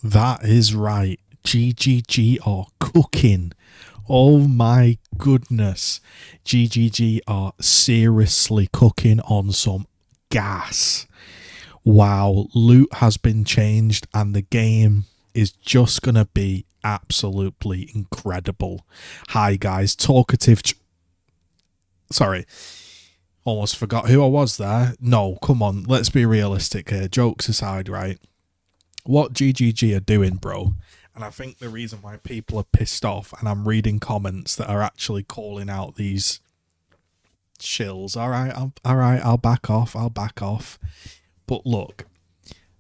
That is right. GGG are cooking. Oh my goodness. GGG are seriously cooking on some gas. Wow, loot has been changed and the game is just going to be absolutely incredible. Hi guys, talkative. Sorry, almost forgot who I was there. No, come on, let's be realistic here. Jokes aside, right? What GGG are doing, bro, and I think the reason why people are pissed off, and I'm reading comments that are actually calling out these shills. I'll back off. I'll back off. But look,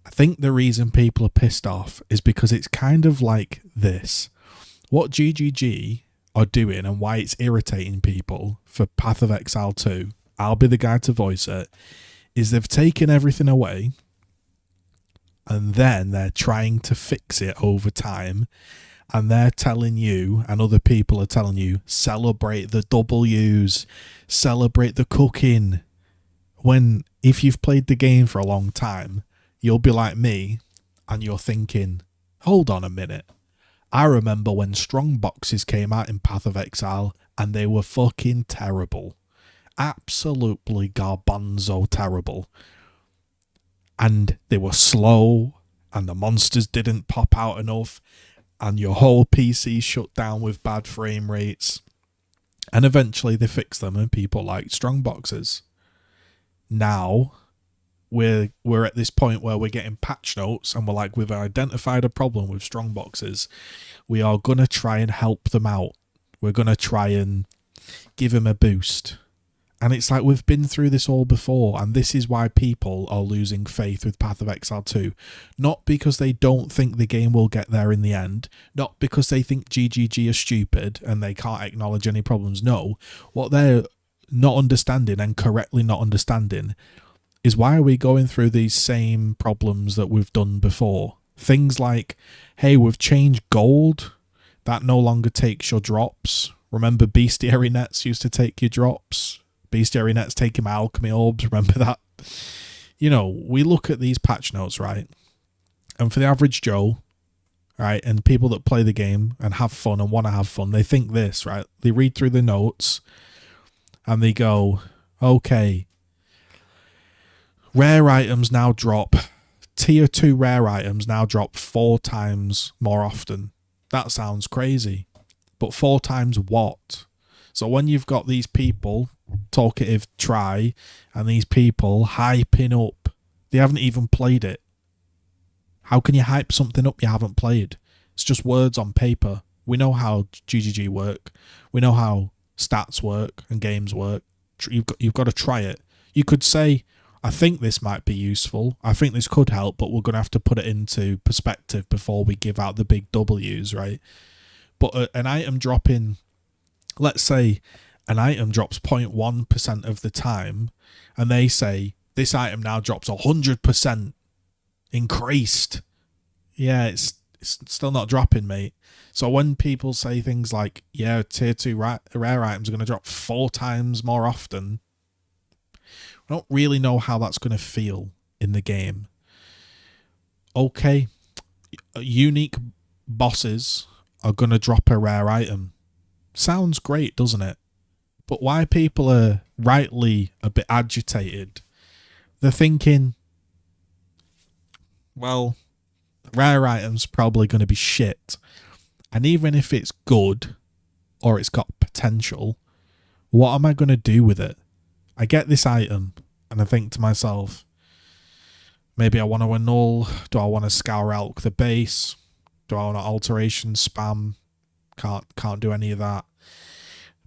I think the reason people are pissed off is because it's kind of like this. What GGG are doing and why it's irritating people for Path of Exile 2, I'll be the guy to voice it, is they've taken everything away and then they're trying to fix it over time, and they're telling you, and other people are telling you, celebrate the W's, celebrate the cooking. When, if you've played the game for a long time, you'll be like me, and you're thinking, hold on a minute. I remember when strong boxes came out in Path of Exile, and they were fucking terrible. Absolutely garbanzo terrible. And they were slow, and the monsters didn't pop out enough, and your whole PC shut down with bad frame rates. And eventually they fixed them, and people liked strong boxes. Now we're at this point where we're getting patch notes, and we're like, we've identified a problem with strong boxes. We are gonna try and help them out. We're gonna try and give them a boost. And it's like, we've been through this all before, and this is why people are losing faith with Path of Exile 2. Not because they don't think the game will get there in the end, not because they think GGG are stupid and they can't acknowledge any problems. No, what they're not understanding, and correctly not understanding, is why are we going through these same problems that we've done before? Things like, hey, we've changed gold, that no longer takes your drops. Remember bestiary nets used to take your drops? Bestiary nets taking my alchemy orbs, remember that? You know, we look at these patch notes, right? And for the average Joe, right, and people that play the game and have fun and want to have fun, they think this, right? They read through the notes and they go, okay, rare items now drop, tier 2 rare items now drop 4 times more often. That sounds crazy. But 4 times what? So when you've got these people, talkative try, and these people hyping up, they haven't even played it. How can you hype something up you haven't played? It's just words on paper. We know how GGG work. We know how stats work and games work. You've got to try it. You could say, I think this might be useful. I think this could help, but we're going to have to put it into perspective before we give out the big W's, right? But an item dropping, let's say an item drops 0.1% of the time, and they say this item now drops 100% increased. Yeah, it's still not dropping, mate. So when people say things like, yeah, tier 2 rare items are going to drop 4 times more often, I don't really know how that's going to feel in the game. Okay, unique bosses are going to drop a rare item. Sounds great, doesn't it? But why people are rightly a bit agitated, they're thinking, well, rare items probably going to be shit. And even if it's good or it's got potential, what am I going to do with it? I get this item and I think to myself, maybe I want to annul. Do I want to scour Elk the base? Do I want to alteration spam? Can't do any of that.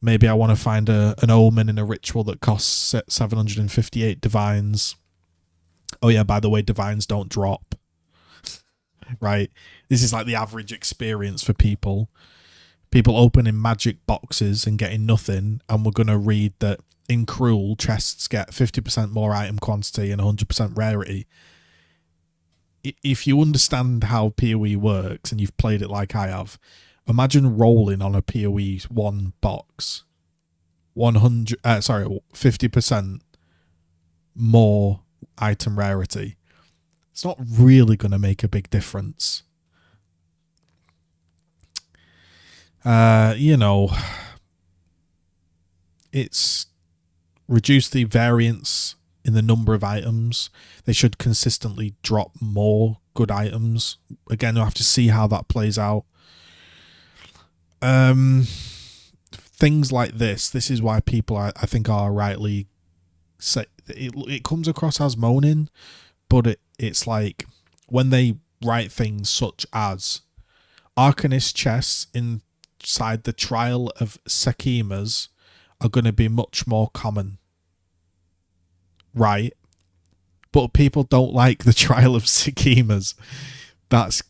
Maybe I want to find an omen in a ritual that costs 758 divines. Oh yeah, by the way, divines don't drop. Right? This is like the average experience for people. People opening magic boxes and getting nothing, and we're going to read that in Cruel, chests get 50% more item quantity and 100% rarity. If you understand how PoE works and you've played it like I have, imagine rolling on a PoE 1 box 50% more item rarity. It's not really going to make a big difference. You know, it's reduced the variance in the number of items. They should consistently drop more good items. Again, we'll have to see how that plays out. Things like this is why people, I think, are rightly say it comes across as moaning, but it's like when they write things such as Arcanist chests inside the Trial of Sekimas are going to be much more common, right? But people don't like the Trial of Sekimas. That's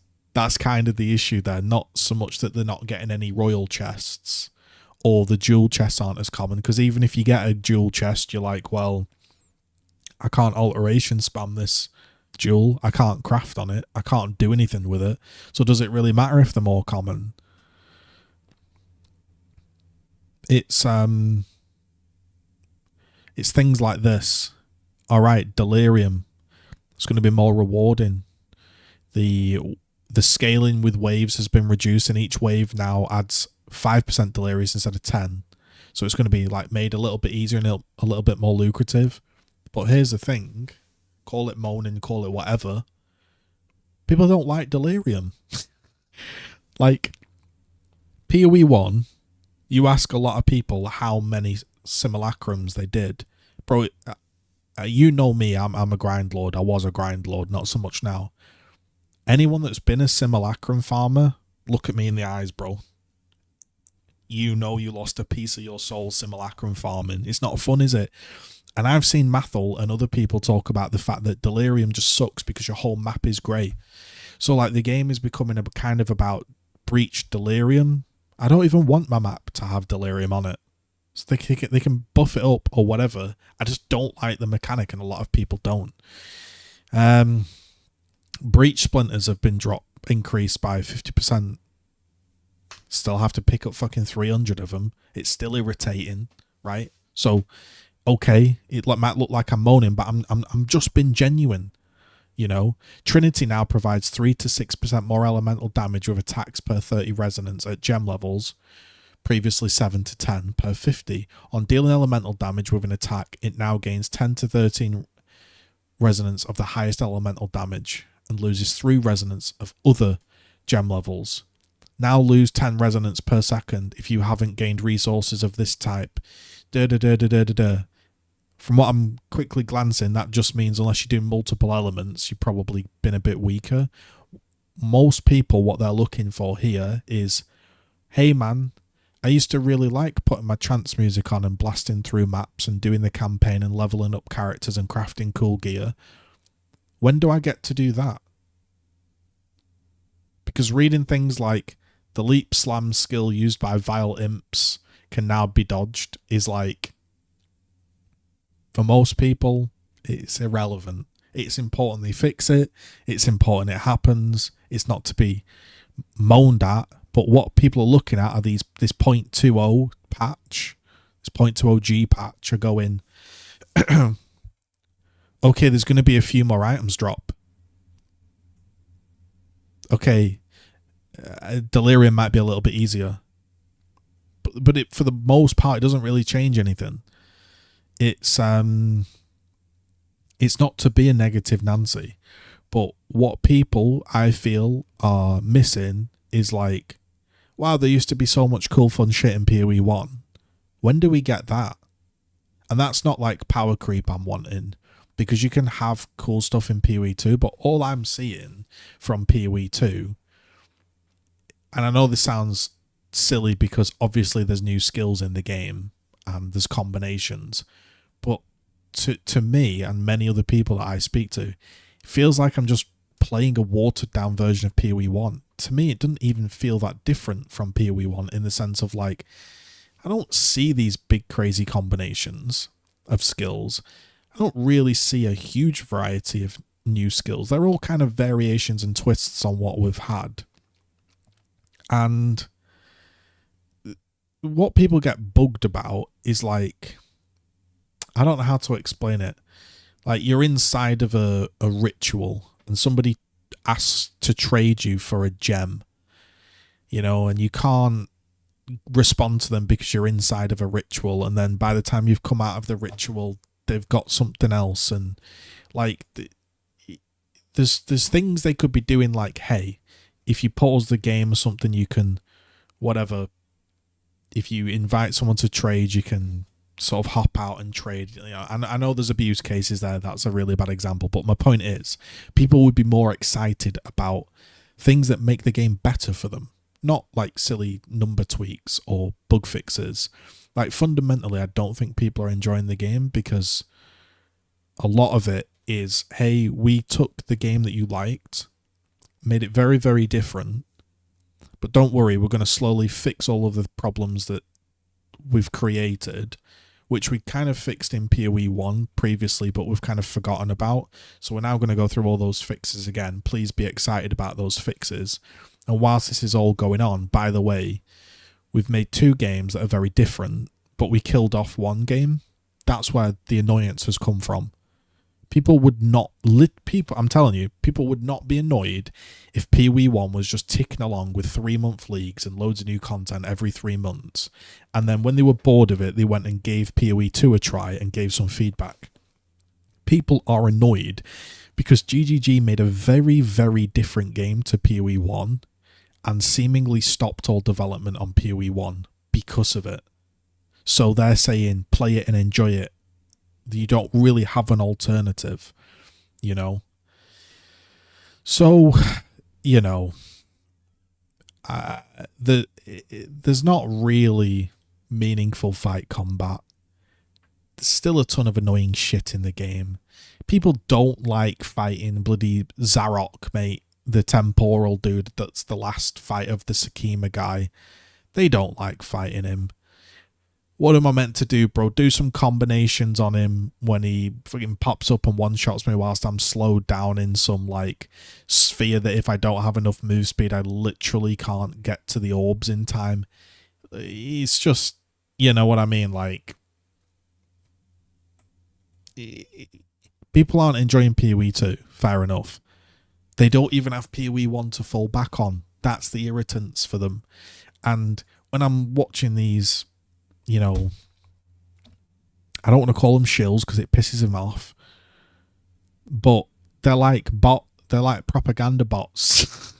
kind of the issue there. Not so much that they're not getting any royal chests or the jewel chests aren't as common, because even if you get a jewel chest, you're like, well, I can't alteration spam this jewel. I can't craft on it. I can't do anything with it. So does it really matter if they're more common? It's things like this. All right, delirium. It's going to be more rewarding. The scaling with waves has been reduced, and each wave now adds 5% delirious instead of 10. So it's going to be like made a little bit easier and a little bit more lucrative. But here's the thing. Call it moaning, call it whatever. People don't like delirium. Like, PoE 1, you ask a lot of people how many simulacrums they did. Bro, you know me, I'm a grind lord. I was a grind lord, not so much now. Anyone that's been a simulacrum farmer, look at me in the eyes, bro. You know you lost a piece of your soul simulacrum farming. It's not fun, is it? And I've seen Mathel and other people talk about the fact that delirium just sucks because your whole map is grey. So like the game is becoming a kind of about breach delirium. I don't even want my map to have delirium on it. So they can buff it up or whatever. I just don't like the mechanic, and a lot of people don't. Breach splinters have been increased by 50%. Still have to pick up fucking 300 of them. It's still irritating, right? So, okay, it might look like I'm moaning, but I'm just being genuine. You know, Trinity now provides 3 to 6% more elemental damage with attacks per 30 resonance at gem levels. Previously 7 to 10 per 50. On dealing elemental damage with an attack, it now gains 10 to 13 resonance of the highest elemental damage and loses 3 resonance of other gem levels. Now lose 10 resonance per second if you haven't gained resources of this type. From what I'm quickly glancing, that just means unless you do multiple elements, you've probably been a bit weaker. Most people, what they're looking for here is, hey man, I used to really like putting my trance music on and blasting through maps and doing the campaign and leveling up characters and crafting cool gear. When do I get to do that? Because reading things like the leap slam skill used by vile imps can now be dodged is like, for most people, it's irrelevant. It's important they fix it. It's important it happens. It's not to be moaned at. But what people are looking at are this 0.20 patch, this 0.20G patch are going, okay, there's going to be a few more items drop. Okay, Delirium might be a little bit easier. But for the most part, it doesn't really change anything. It's not to be a negative Nancy, but what people, I feel, are missing is like, wow, there used to be so much cool fun shit in PoE 1. When do we get that? And that's not like power creep I'm wanting, because you can have cool stuff in PoE 2, but all I'm seeing from PoE 2, and I know this sounds silly because obviously there's new skills in the game and there's combinations, but to me and many other people that I speak to, it feels like I'm just playing a watered down version of PoE 1. To me, it doesn't even feel that different from PoE 1 in the sense of like, I don't see these big crazy combinations of skills. I don't really see a huge variety of new skills. They're all kind of variations and twists on what we've had. And what people get bugged about is like, I don't know how to explain it. Like, you're inside of a ritual and somebody asks to trade you for a gem, you know, and you can't respond to them because you're inside of a ritual, and then by the time you've come out of the ritual, they've got something else. And like, there's things they could be doing, like, hey, if you pause the game or something, you can, whatever, if you invite someone to trade, you can sort of hop out and trade. You know, and I know there's abuse cases there. That's a really bad example. But my point is, people would be more excited about things that make the game better for them, not like silly number tweaks or bug fixes. Like, fundamentally, I don't think people are enjoying the game because a lot of it is, hey, we took the game that you liked, made it very, very different, but don't worry, we're going to slowly fix all of the problems that we've created, which we kind of fixed in PoE 1 previously, but we've kind of forgotten about. So we're now going to go through all those fixes again. Please be excited about those fixes. And whilst this is all going on, by the way, we've made 2 games that are very different, but we killed off 1 game. That's where the annoyance has come from. People would not, I'm telling you, people would not be annoyed if PoE 1 was just ticking along with 3-month leagues and loads of new content every 3 months. And then when they were bored of it, they went and gave PoE 2 a try and gave some feedback. People are annoyed because GGG made a very, very different game to PoE 1 and seemingly stopped all development on PoE 1 because of it. So they're saying, play it and enjoy it. You don't really have an alternative, you know. So, you know, there's not really meaningful fight combat. There's still a ton of annoying shit in the game. People don't like fighting bloody Zarok, mate, the temporal dude that's the last fight of the Sakima guy. They don't like fighting him. What am I meant to do, bro? Do some combinations on him when he fucking pops up and one-shots me whilst I'm slowed down in some, like, sphere that if I don't have enough move speed, I literally can't get to the orbs in time. It's just, you know what I mean? Like, people aren't enjoying PoE 2, fair enough. They don't even have PoE 1 to fall back on. That's the irritants for them. And when I'm watching these, you know, I don't want to call them shills because it pisses them off, but they're like propaganda bots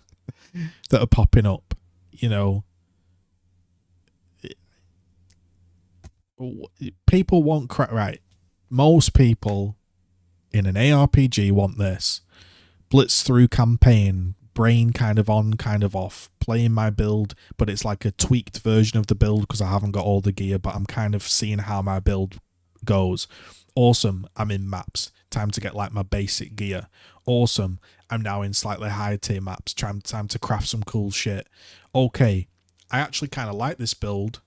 that are popping up, you know. People want right. Most people in an ARPG want this blitz through campaign, brain kind of on, kind of off, playing my build, but it's like a tweaked version of the build because I haven't got all the gear, but I'm kind of seeing how my build goes. Awesome, I'm in maps. Time to get like my basic gear. Awesome, I'm now in slightly higher tier maps. Time to craft some cool shit. Okay, I actually kind of like this build,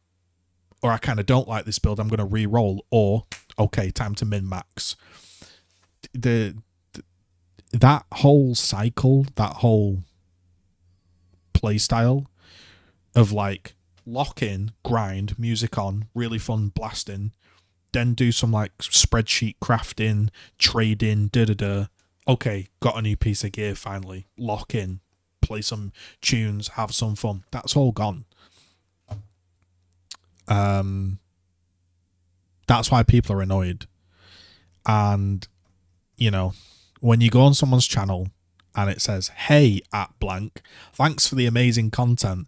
or I kind of don't like this build. I'm going to re-roll, or okay, time to min-max. That whole cycle, that whole play style of like lock in, grind, music on, really fun blasting, then do some like spreadsheet crafting, trading, okay, got a new piece of gear finally, lock in, play some tunes, have some fun. That's all gone. That's why people are annoyed. And, you know, when you go on someone's channel and it says, hey, at blank, thanks for the amazing content.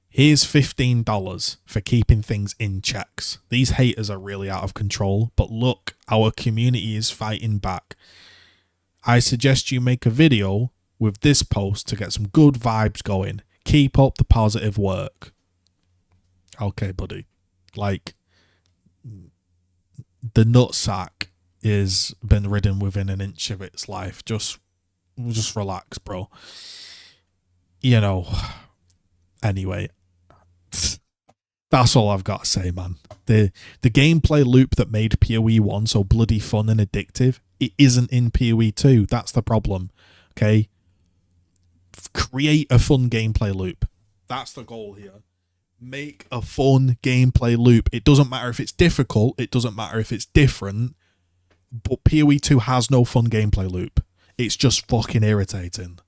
Here's $15 for keeping things in checks. These haters are really out of control, but look, our community is fighting back. I suggest you make a video with this post to get some good vibes going. Keep up the positive work. Okay, buddy. Like, the nutsack is been ridden within an inch of its life. Just relax, bro. You know, anyway, that's all I've got to say, man. The gameplay loop that made PoE 1 so bloody fun and addictive, it isn't in PoE 2. That's the problem. Okay? Create a fun gameplay loop. That's the goal here. Make a fun gameplay loop. It doesn't matter if it's difficult. It doesn't matter if it's different. But PoE 2 has no fun gameplay loop. It's just fucking irritating.